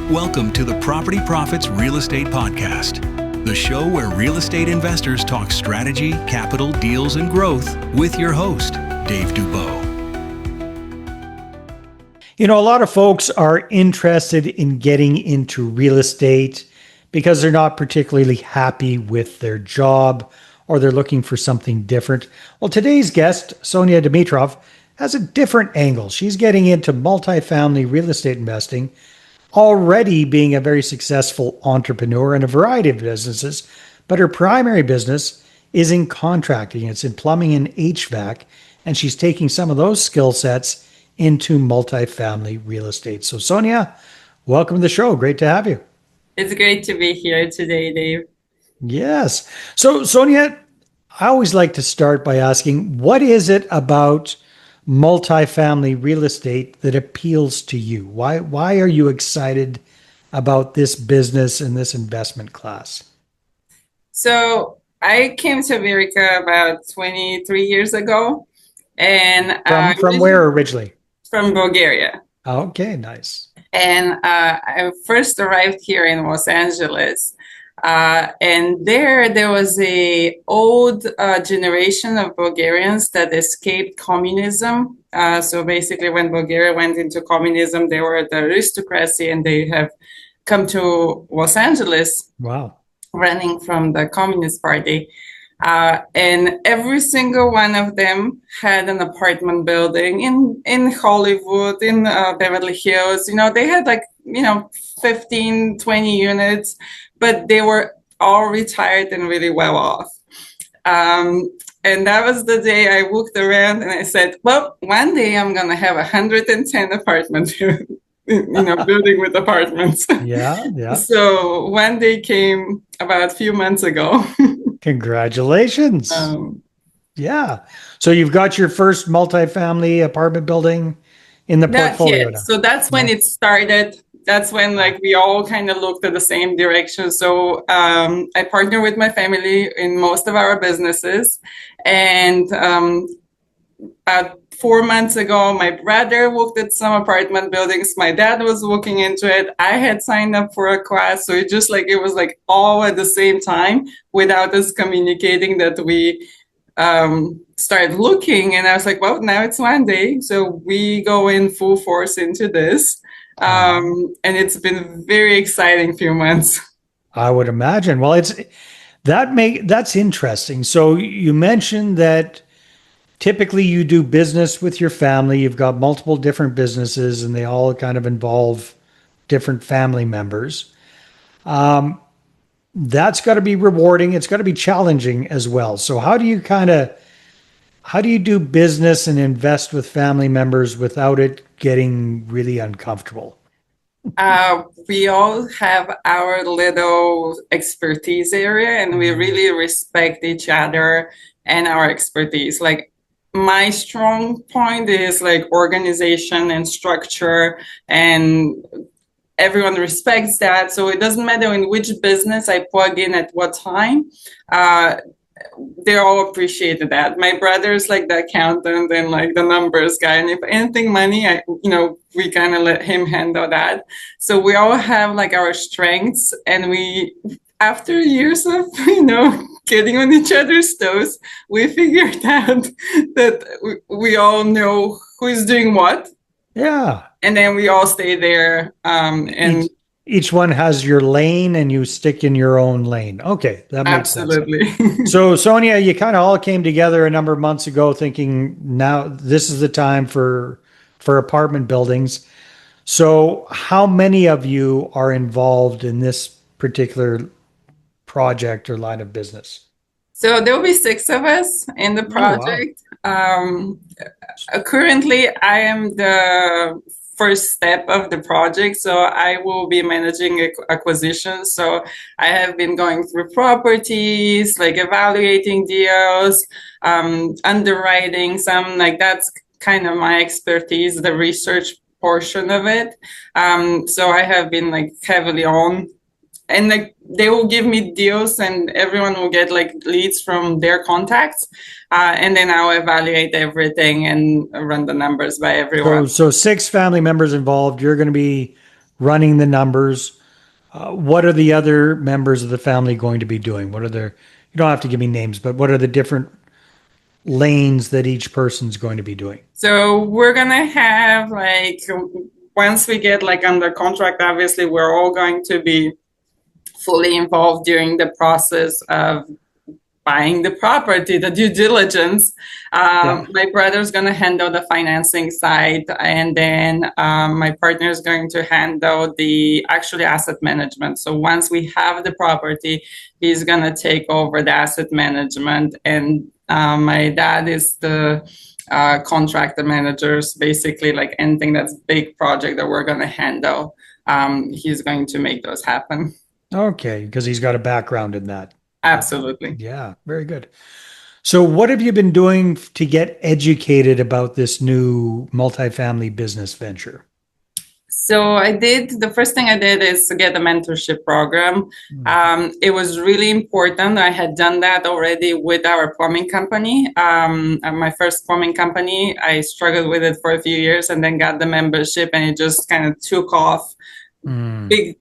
Welcome to the Property Profits Real Estate Podcast, the show where real estate investors talk strategy, capital, deals, and growth with your host, Dave Dubeau. You know, a lot of folks are interested in getting into real estate because they're not particularly happy with their job or they're looking for something different. Well, today's guest, Sonia Dimitrov, has a different angle. She's getting into multifamily real estate investing, already being a very successful entrepreneur in a variety of businesses, but her primary business is in contracting. It's in plumbing and HVAC, and she's taking some of those skill sets into multifamily real estate. So Sonia, welcome to the show. Great to have you. It's great to be here today, Dave. Yes. So Sonia, I always like to start by asking, what is it about multifamily real estate that appeals to you? Why are you excited about this business and this investment class? So I came to America about 23 years ago. And from where originally? From Bulgaria. Okay, nice. And I first arrived here in Los Angeles. And there was a old generation of Bulgarians that escaped communism. So basically, when Bulgaria went into communism, they were the aristocracy, and they have come to Los Angeles. Wow. Running from the Communist Party. And every single one of them had an apartment building in Hollywood, in Beverly Hills. You know, they had 15, 20 units, but they were all retired and really well off. And that was the day I walked around and I said, well, one day I'm going to have 110 apartments, building with apartments. Yeah. So one day came about a few months ago. Congratulations. Yeah. So you've got your first multifamily apartment building in the portfolio now. So that's when it started. That's when we all kind of looked at the same direction. So I partner with my family in most of our businesses. And about 4 months ago, my brother looked at some apartment buildings. My dad was looking into it. I had signed up for a class. So it was all at the same time without us communicating that we started looking. And I was like, well, now it's one day. So we go in full force into this. And it's been a very exciting few months. I would imagine. Well, that's interesting. So you mentioned that typically you do business with your family. You've got multiple different businesses and they all kind of involve different family members. That's got to be rewarding. It's got to be challenging as well. So how do you do business and invest with family members without it getting really uncomfortable? We all have our little expertise area, and we really respect each other and our expertise. My strong point is organization and structure, and everyone respects that. So it doesn't matter in which business I plug in at what time. They all appreciated that. My brother's the accountant and the numbers guy. And if anything money, we kind of let him handle that. So we all have our strengths, and we, after years of, getting on each other's toes, we figured out that we all know who is doing what. Yeah. And then we all stay there. And each one has your lane and you stick in your own lane. Okay, that makes absolutely sense. So Sonia, you kind of all came together a number of months ago thinking now this is the time for apartment buildings. So how many of you are involved in this particular project or line of business? So there will be 6 of us in the project. Oh, wow. Currently, I am the first step of the project. So I will be managing acquisitions. So I have been going through properties, evaluating deals, underwriting some, that's kind of my expertise, the research portion of it. So I have been heavily on, and they will give me deals and everyone will get leads from their contacts. And then I'll evaluate everything and run the numbers by everyone. So 6 family members involved. You're going to be running the numbers. What are the other members of the family going to be doing? What are their, you don't have to give me names, but what are the different lanes that each person's going to be doing? So we're gonna have like once we get like under contract, obviously we're all going to be fully involved during the process of buying the property, the due diligence. Yeah. My brother's going to handle the financing side, and then my partner is going to handle the actually asset management. So once we have the property, he's going to take over the asset management, and my dad is the contractor managers, basically like anything that's big project that we're going to handle. He's going to make those happen. Okay, because he's got a background in that. Absolutely. Yeah, very good. So, what have you been doing to get educated about this new multifamily business venture? So the first thing I did is to get a mentorship program. It was really important. I had done that already with our plumbing company. My first plumbing company, I struggled with it for a few years and then got the membership, and it just kind of took off. Mm.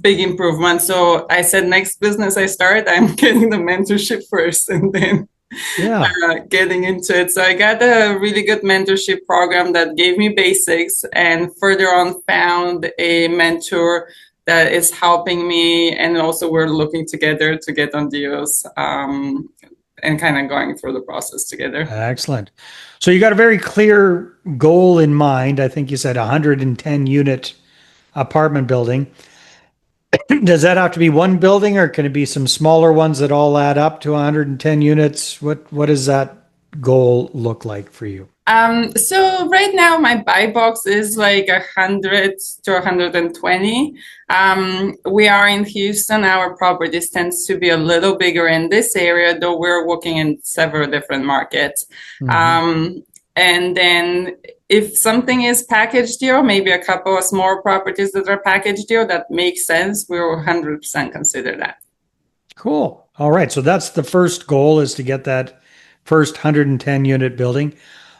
Big improvement. So I said, next business I start, I'm getting the mentorship first and then Yeah. getting into it. So I got a really good mentorship program that gave me basics, and further on found a mentor that is helping me. And also we're looking together to get on deals and kind of going through the process together. Excellent. So, you got a very clear goal in mind. I think you said 110 unit apartment building. Does that have to be one building, or can it be some smaller ones that all add up to 110 units? What does that goal look like for you? So right now my buy box is like 100 to 120. We are in Houston. Our properties tends to be a little bigger in this area, though we're working in several different markets. Mm-hmm. And then if something is package deal, maybe a couple of small properties that are package deal that makes sense, we will 100% consider that. Cool. All right. So that's the first goal, is to get that first 110 unit building.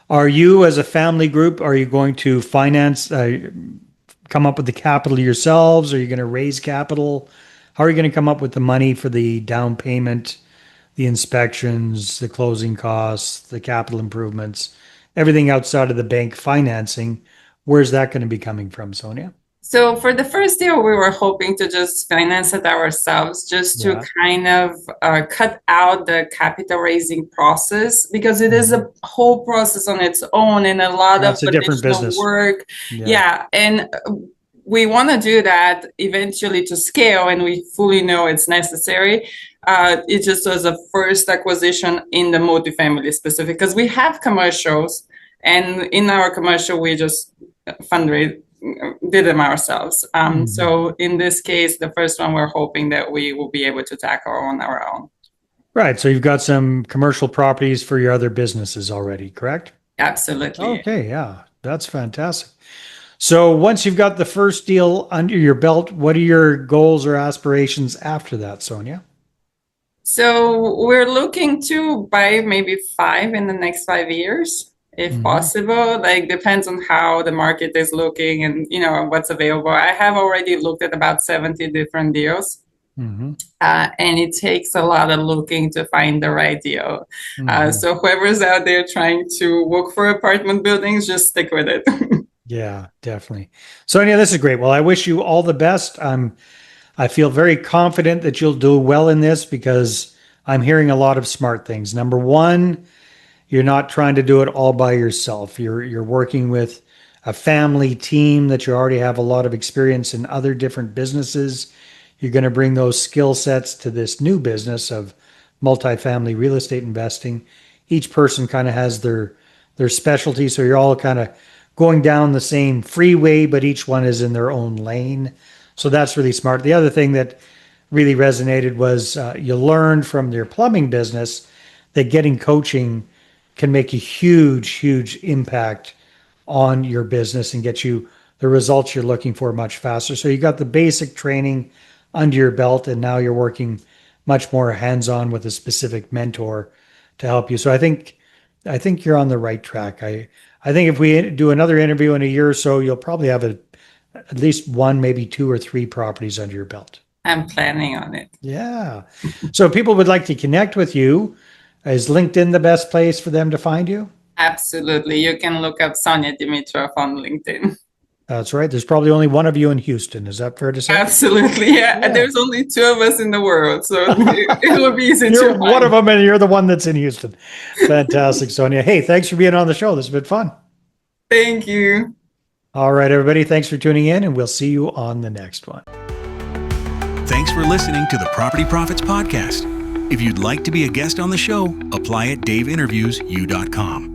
Are you, as a family group, are you going to finance, come up with the capital yourselves? Are you going to raise capital? How are you going to come up with the money for the down payment, the inspections, the closing costs, the capital improvements, everything outside of the bank financing? Where's that going to be coming from, Sonia? So for the first deal, we were hoping to just finance it ourselves, just to Yeah. kind of cut out the capital raising process, because it is Mhm. a whole process on its own and a lot Yeah, of it's a different additional business. work. Yeah. Yeah, and we want to do that eventually to scale, and we fully know it's necessary. It just was a first acquisition in the multifamily specific, because we have commercials, and in our commercial, we just fundraise did them ourselves. Mhm. So in this case, the first one, we're hoping that we will be able to tackle on our own. Right. So you've got some commercial properties for your other businesses already, correct? Absolutely. Okay. Yeah. That's fantastic. So once you've got the first deal under your belt, what are your goals or aspirations after that, Sonia? So we're looking to buy maybe 5 in the next 5 years, if Hmm. possible. Like depends on how the market is looking and what's available. I have already looked at about 70 different deals. Hmm. And it takes a lot of looking to find the right deal. Hmm. So whoever's out there trying to look for apartment buildings, just stick with it. Yeah, definitely. Sonia, this is great. Well, I wish you all the best. I feel very confident that you'll do well in this, because I'm hearing a lot of smart things. Number one, you're not trying to do it all by yourself. You're working with a family team that you already have a lot of experience in other different businesses. You're going to bring those skill sets to this new business of multifamily real estate investing. Each person kind of has their specialty, so you're all kind of going down the same freeway, but each one is in their own lane. So that's really smart. The other thing that really resonated was, you learned from your plumbing business that getting coaching can make a huge, huge impact on your business and get you the results you're looking for much faster. So you got the basic training under your belt, and now you're working much more hands-on with a specific mentor to help you. So I think you're on the right track. I think if we do another interview in a year or so, you'll probably have at least one, maybe two or three properties under your belt. I'm planning on it. Yeah. So if people would like to connect with you, is LinkedIn the best place for them to find you? Absolutely. You can look up Sonia Dimitrov on LinkedIn. That's right. There's probably only one of you in Houston. Is that fair to say? Absolutely. Yeah. Yeah. There's only two of us in the world, so it will be easy to You're find. one of them, and you're the one that's in Houston. Fantastic, Sonia. Hey, thanks for being on the show. This has been fun. Thank you. All right, everybody. Thanks for tuning in, and we'll see you on the next one. Thanks for listening to the Property Profits Podcast. If you'd like to be a guest on the show, apply at daveinterviews.com.